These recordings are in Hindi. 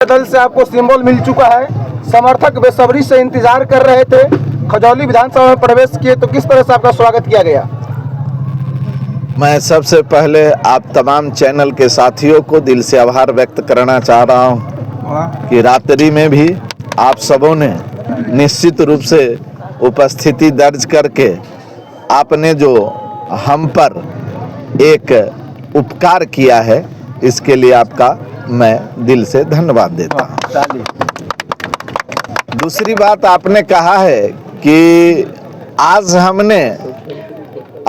दल से आपको सिंबल मिल चुका है, समर्थक बेसब्री से इंतजार कर रहे थे, खजौली विधानसभा में प्रवेश किए, तो किस तरह से आपका स्वागत किया गया? मैं सबसे पहले आप तमाम चैनल के साथियों को दिल से आभार व्यक्त करना चाह रहा हूं कि रात्रि में भी आप सबों ने निश्चित रूप से उपस्थिति दर्ज करके आपने जो हम पर एक उपकार किया है, इसके लिए आपका मैं दिल से धन्यवाद देता हूं। दूसरी बात, आपने कहा है कि आज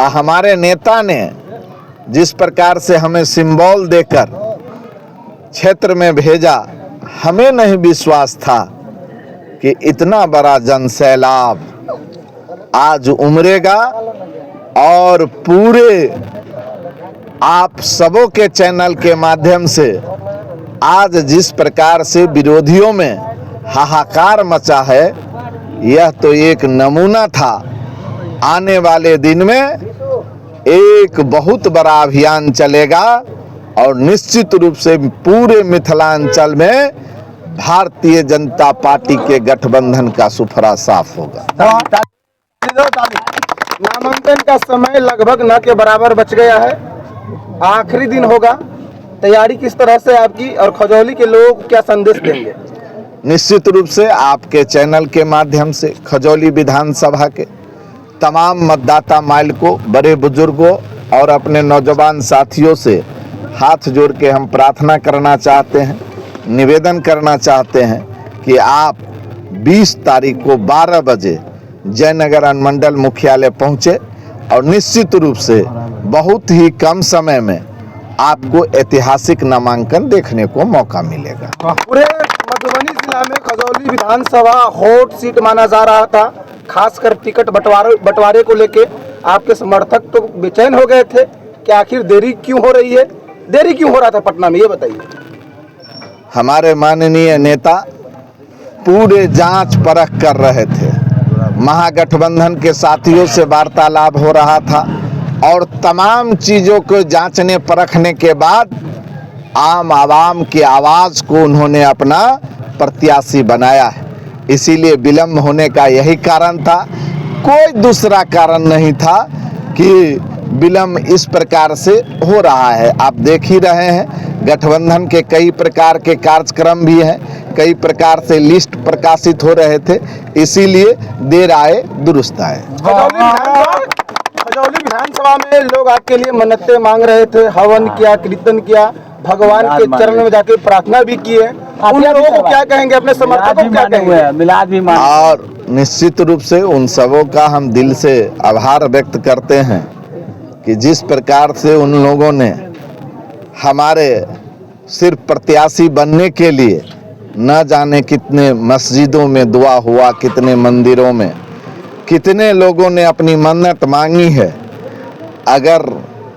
हमारे नेता ने जिस प्रकार से हमें सिंबल देकर क्षेत्र में भेजा, हमें नहीं विश्वास था कि इतना बड़ा जनसैलाब आज उमड़ेगा और पूरे आप सबों के चैनल के माध्यम से आज जिस प्रकार से विरोधियों में हाहाकार मचा है, यह तो एक नमूना था। आने वाले दिन में एक बहुत बड़ा अभियान चलेगा और निश्चित रूप से पूरे मिथिलांचल में भारतीय जनता पार्टी के गठबंधन का सुफरा साफ होगा। नामांकन का समय लगभग न के बराबर बच गया है, आखिरी दिन होगा, तैयारी किस तरह से आपकी और खजौली के लोगों को क्या संदेश देंगे? निश्चित रूप से आपके चैनल के माध्यम से खजौली विधानसभा के तमाम मतदाता माइल को, बड़े बुजुर्गों और अपने नौजवान साथियों से हाथ जोड़ के हम प्रार्थना करना चाहते हैं, निवेदन करना चाहते हैं कि आप 20 तारीख को 12 बजे जयनगर अनुमंडल मुख्यालय पहुंचे और निश्चित रूप से बहुत ही कम समय में आपको ऐतिहासिक नामांकन देखने को मौका मिलेगा। पूरे मधुबनी जिला में खजौली विधानसभा हॉट सीट माना जा रहा था, खासकर टिकट बंटवारे को लेके आपके समर्थक तो बेचैन हो गए थे कि आखिर देरी क्यों हो रही है, देरी क्यों हो रहा था पटना में, ये बताइए। हमारे माननीय नेता पूरे जांच परख कर रहे थे, महागठबंधन के साथियों से वार्तालाप हो रहा था और तमाम चीज़ों को जांचने परखने के बाद आम आवाम की आवाज़ को उन्होंने अपना प्रत्याशी बनाया है। इसीलिए विलम्ब होने का यही कारण था, कोई दूसरा कारण नहीं था कि विलम्ब इस प्रकार से हो रहा है। आप देख ही रहे हैं, गठबंधन के कई प्रकार के कार्यक्रम भी हैं, कई प्रकार से लिस्ट प्रकाशित हो रहे थे, इसीलिए देर आए दुरुस्त आए। खजौली विधानसभा में लोग आपके लिए मन्नतें मांग रहे थे, हवन किया, कीर्तन किया, भगवान के चरण में जाके प्रार्थना भी की है, उन लोगों को क्या कहेंगे, अपने समर्थकों को क्या कहेंगे? मिलाद भी मान। और निश्चित रूप से उन सबों का हम दिल से आभार व्यक्त करते हैं कि जिस प्रकार से उन लोगों ने हमारे सिर्फ प्रत्याशी बनने के लिए न जाने कितने मस्जिदों में दुआ हुआ, कितने मंदिरों में, कितने लोगों ने अपनी मन्नत मांगी है। अगर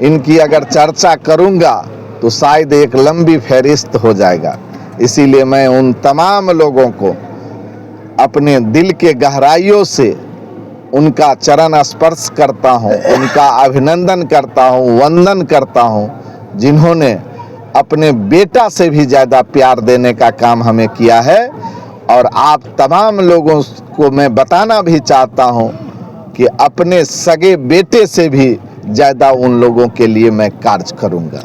इनकी चर्चा करूंगा तो शायद एक लंबी फहरिस्त हो जाएगा। इसीलिए मैं उन तमाम लोगों को अपने दिल के गहराइयों से उनका चरण स्पर्श करता हूं, उनका अभिनंदन करता हूं, वंदन करता हूं, जिन्होंने अपने बेटा से भी ज़्यादा प्यार देने का काम हमें किया है। और आप तमाम लोगों को मैं बताना भी चाहता हूं कि अपने सगे बेटे से भी ज़्यादा उन लोगों के लिए मैं कार्य करूंगा।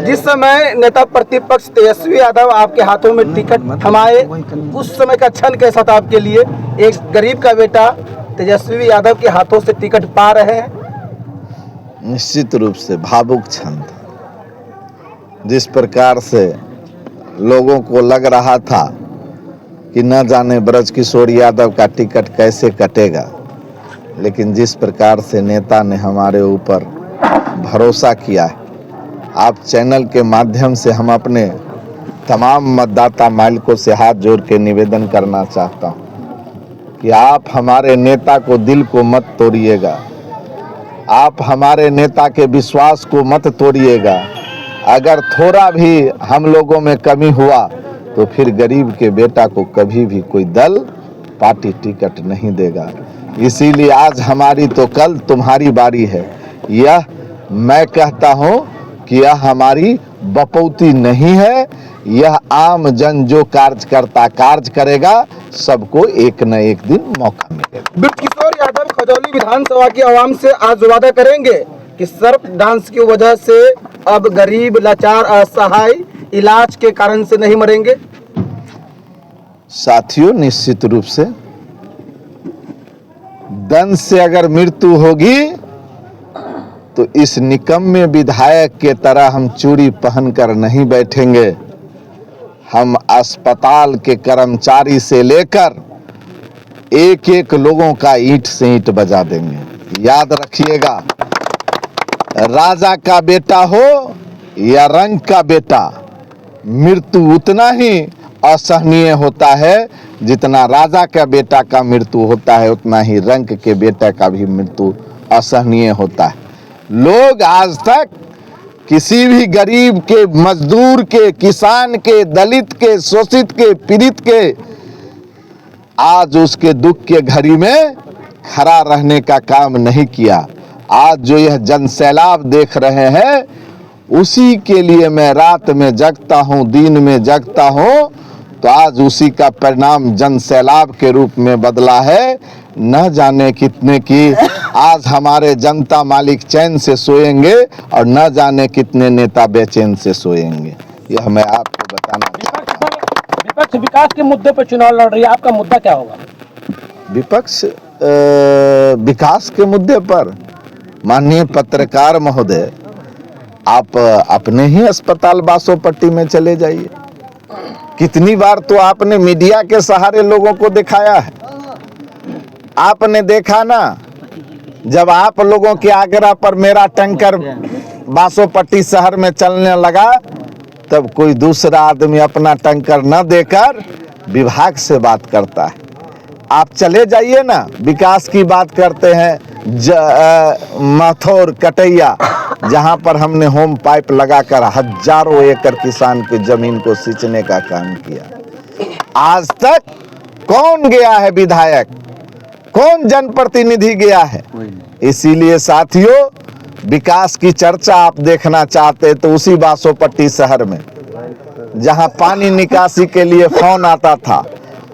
जिस समय नेता प्रतिपक्ष तेजस्वी यादव आपके हाथों में टिकट थमाए, उस समय का क्षण कैसा था आपके लिए? एक गरीब का बेटा तेजस्वी यादव के हाथों से टिकट पा रहे हैं, निश्चित रूप से भावुक क्षण था। जिस प्रकार से लोगों को लग रहा था कि न जाने ब्रजकिशोर यादव का टिकट कैसे कटेगा, लेकिन जिस प्रकार से नेता ने हमारे ऊपर भरोसा किया है, आप चैनल के माध्यम से हम अपने तमाम मतदाता मालिकों से हाथ जोड़ के निवेदन करना चाहता हूं कि आप हमारे नेता को दिल को मत तोड़िएगा, आप हमारे नेता के विश्वास को मत तोड़िएगा। अगर थोड़ा भी हम लोगों में कमी हुआ तो फिर गरीब के बेटा को कभी भी कोई दल पार्टी टिकट नहीं देगा। इसीलिए आज हमारी तो कल तुम्हारी बारी है। यह मैं कहता हूं कि यह हमारी बपौती नहीं है। यह आम जन जो कार्य करेगा सबको एक न एक दिन मौका मिलेगा। ब्रजकिशोर यादव खजौली विधानसभा की आवाम से आज वादा करेंगे कि सर्प डांस की वजह से अब गरीब, लाचार, असहाय इलाज के कारण से नहीं मरेंगे। साथियों, निश्चित रूप से दंश से अगर मृत्यु होगी तो इस निकम्मे विधायक के तरह हम चूड़ी पहनकर नहीं बैठेंगे। हम अस्पताल के कर्मचारी से लेकर एक एक लोगों का ईंट से ईंट बजा देंगे। याद रखिएगा, राजा का बेटा हो या रंग का बेटा, मृत्यु उतना ही असहनीय होता है जितना राजा का बेटा का मृत्यु होता है, उतना ही रंग के बेटा का भी मृत्यु असहनीय होता है। लोग आज तक किसी भी गरीब के, मजदूर के, किसान के, दलित के, शोषित के, पीड़ित के आज उसके दुख के घड़ी में खड़ा रहने का काम नहीं किया। आज जो यह जनसैलाब देख रहे हैं, उसी के लिए मैं रात में जगता हूं, दिन में जगता हूं, तो आज उसी का परिणाम जनसैलाब के रूप में बदला है। न जाने कितने की आज हमारे जनता मालिक चैन से सोएंगे और न जाने कितने नेता बेचैन से सोएंगे। यह मैं आपको बताना चाहता हूं। विपक्ष विकास के मुद्दे पर चुनाव लड़ रही है, आपका मुद्दा क्या होगा? विपक्ष विकास के मुद्दे पर माननीय पत्रकार महोदय, आप अपने ही अस्पताल बासोपट्टी में चले जाइए। कितनी बार तो आपने मीडिया के सहारे लोगों को दिखाया है। आपने देखा ना, जब आप लोगों के आग्रह पर मेरा टैंकर बासोपट्टी शहर में चलने लगा, तब कोई दूसरा आदमी अपना टैंकर न देकर विभाग से बात करता है। आप चले जाइए ना, विकास की बात करते हैं माथौर कटैया, जहां पर हमने होम पाइप लगाकर हजारों एकड़ किसान की जमीन को सींचने का काम किया। आज तक कौन गया है विधायक, कौन जनप्रतिनिधि गया है? इसीलिए साथियों, विकास की चर्चा आप देखना चाहते तो उसी बासोपट्टी शहर में जहां पानी निकासी के लिए फोन आता था,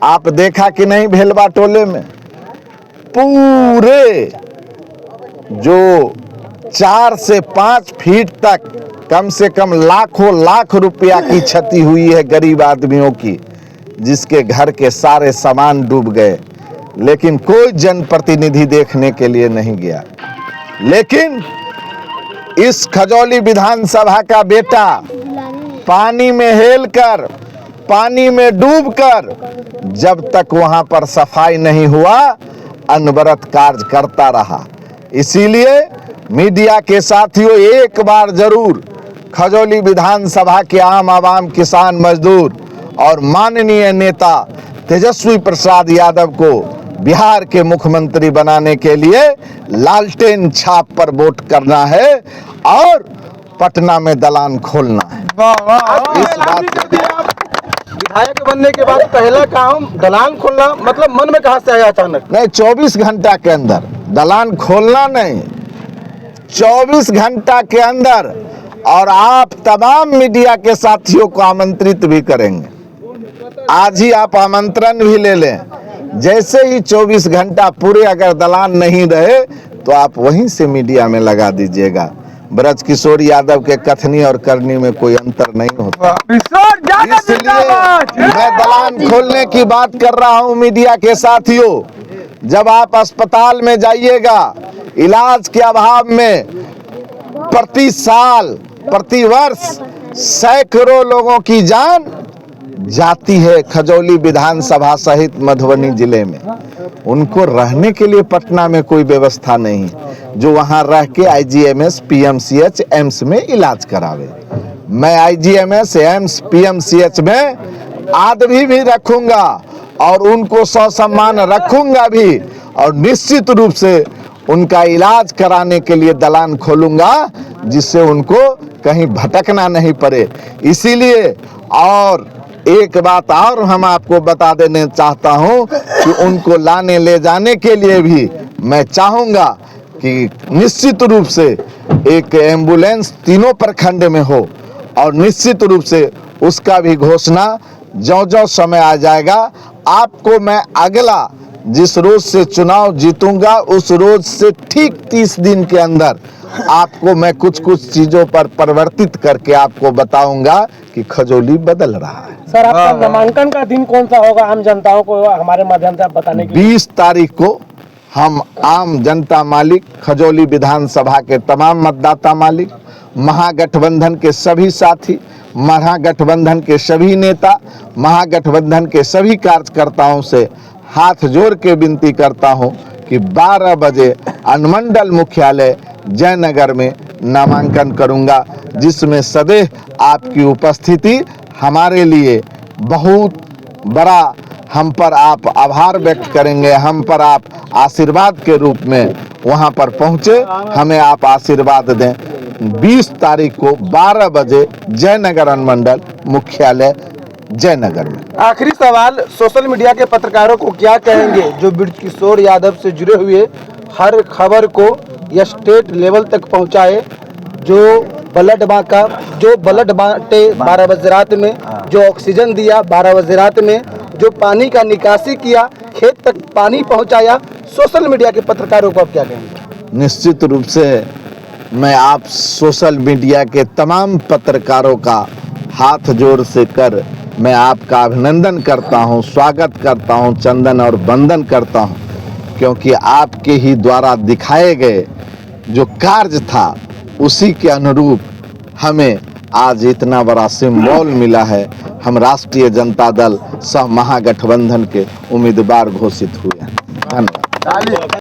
आप देखा कि नहीं? भेलवा टोले में पूरे जो 4 से 5 फीट तक कम से कम लाखों लाख रुपया की क्षति हुई है गरीब आदमियों की, जिसके घर के सारे सामान डूब गए, लेकिन कोई जनप्रतिनिधि देखने के लिए नहीं गया। लेकिन इस खजौली विधानसभा का बेटा पानी में हेलकर, पानी में डूबकर, जब तक वहां पर सफाई नहीं हुआ, अनवरत कार्य करता रहा। इसीलिए मीडिया के साथियों, एक बार जरूर खजौली विधानसभा के आम आवाम, किसान, मजदूर और माननीय नेता तेजस्वी प्रसाद यादव को बिहार के मुख्यमंत्री बनाने के लिए लालटेन छाप पर वोट करना है और पटना में दलान खोलना है। इस बात विधायक बनने के बाद पहला काम दलान खोलना, मतलब मन में कहां से आया अचानक? नहीं, 24 घंटा के अंदर दलान खोलना नहीं, 24 घंटा के अंदर। और आप तमाम मीडिया के साथियों को आमंत्रित भी करेंगे। आज ही आप आमंत्रण भी ले लें। जैसे ही 24 घंटा पूरे अगर दलान नहीं रहे तो आप वहीं से मीडिया में लगा दीजिएगा। ब्रजकिशोर यादव के कथनी और करनी में कोई अंतर नहीं होता। इसलिए मैं दलान खोलने की बात कर रहा हूं मीडिया के साथियों। जब आप अस्पताल में जाइएगा, इलाज के अभाव में प्रति साल, प्रति वर्ष सैकड़ों लोगों की जान जाती है खजौली विधानसभा सहित मधुबनी जिले में। उनको रहने के लिए पटना में कोई व्यवस्था नहीं, जो वहां रह के IGMS, PMCH, एम्स में इलाज करावे। मैं IGMS, एम्स, PMCH में आदमी भी रखूंगा और उनको ससम्मान रखूंगा भी, और निश्चित रूप से उनका इलाज कराने के लिए दलान खोलूंगा, जिससे उनको कहीं भटकना नहीं पड़े। इसीलिए और एक बात और हम आपको बता देना चाहता हूं कि उनको लाने ले जाने के लिए भी मैं चाहूंगा कि निश्चित रूप से एक एम्बुलेंस तीनों प्रखंड में हो और निश्चित रूप से उसका भी घोषणा जो समय आ जाएगा। आपको मैं अगला जिस रोज से चुनाव जीतूंगा उस रोज से ठीक 30 दिन के अंदर आपको मैं कुछ चीजों पर परिवर्तित करके आपको बताऊंगा कि खजौली बदल रहा है। सर, आपका नामांकन का दिन कौन सा होगा? आम जनताओं को हमारे माध्यम से आप बताने के 20 तारीख को हम आम जनता मालिक, खजौली विधानसभा के तमाम मतदाता मालिक, महागठबंधन के सभी साथी, महागठबंधन के सभी नेता, महागठबंधन के सभी कार्यकर्ताओं से हाथ जोड़ के विनती करता हूं कि 12 बजे अनुमंडल मुख्यालय जयनगर में नामांकन करूंगा, जिसमें सदैव आपकी उपस्थिति हमारे लिए बहुत बड़ा, हम पर आप आभार व्यक्त करेंगे, हम पर आप आशीर्वाद के रूप में वहां पर पहुंचे, हमें आप आशीर्वाद दें। 20 तारीख को 12 बजे जयनगर अनुमंडल मुख्यालय जयनगर में। आखिरी सवाल, सोशल मीडिया के पत्रकारों को क्या कहेंगे जो बृजकिशोर यादव से जुड़े हुए हर खबर को या स्टेट लेवल तक पहुंचाए, जो ब्लड बांटे 12 बजे रात में, जो ऑक्सीजन दिया 12 बजे रात में, जो पानी का निकासी किया, खेत तक पानी पहुंचाया, सोशल मीडिया के पत्रकारों को आप क्या कहेंगे? निश्चित रूप से मैं आप सोशल मीडिया के तमाम पत्रकारों का हाथ जोड़ से कर मैं आपका अभिनंदन करता हूं, स्वागत करता हूं, चंदन और वंदन करता हूं, क्योंकि आपके ही द्वारा दिखाए गए जो कार्य था उसी के अनुरूप हमें आज इतना बड़ा सिंबल मिला है। हम राष्ट्रीय जनता दल सह महागठबंधन के उम्मीदवार घोषित हुए हैं। धन्यवाद।